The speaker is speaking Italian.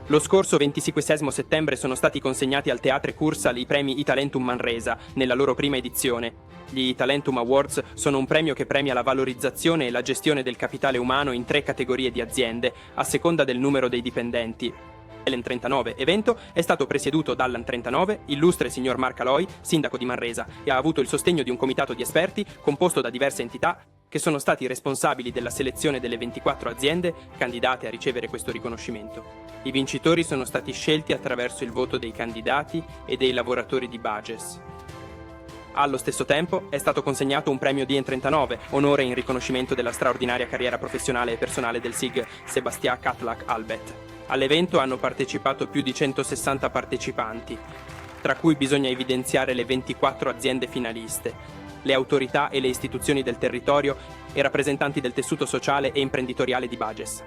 Lo scorso 25 settembre sono stati consegnati al Teatre Cursal i premi Italentum Manresa, nella loro prima edizione. Gli Italentum Awards sono un premio che premia la valorizzazione e la gestione del capitale umano in 3 categorie di aziende, a seconda del numero dei dipendenti. L'En 39 evento è stato presieduto dall'An 39, illustre signor Marc Aloy, sindaco di Manresa, e ha avuto il sostegno di un comitato di esperti composto da diverse entità che sono stati responsabili della selezione delle 24 aziende candidate a ricevere questo riconoscimento. I vincitori sono stati scelti attraverso il voto dei candidati e dei lavoratori di Bages. Allo stesso tempo è stato consegnato un premio di N39, onore in riconoscimento della straordinaria carriera professionale e personale del SIG Sebastià Catlach Albet. All'evento hanno partecipato più di 160 partecipanti, tra cui bisogna evidenziare le 24 aziende finaliste, le autorità e le istituzioni del territorio e rappresentanti del tessuto sociale e imprenditoriale di Bages.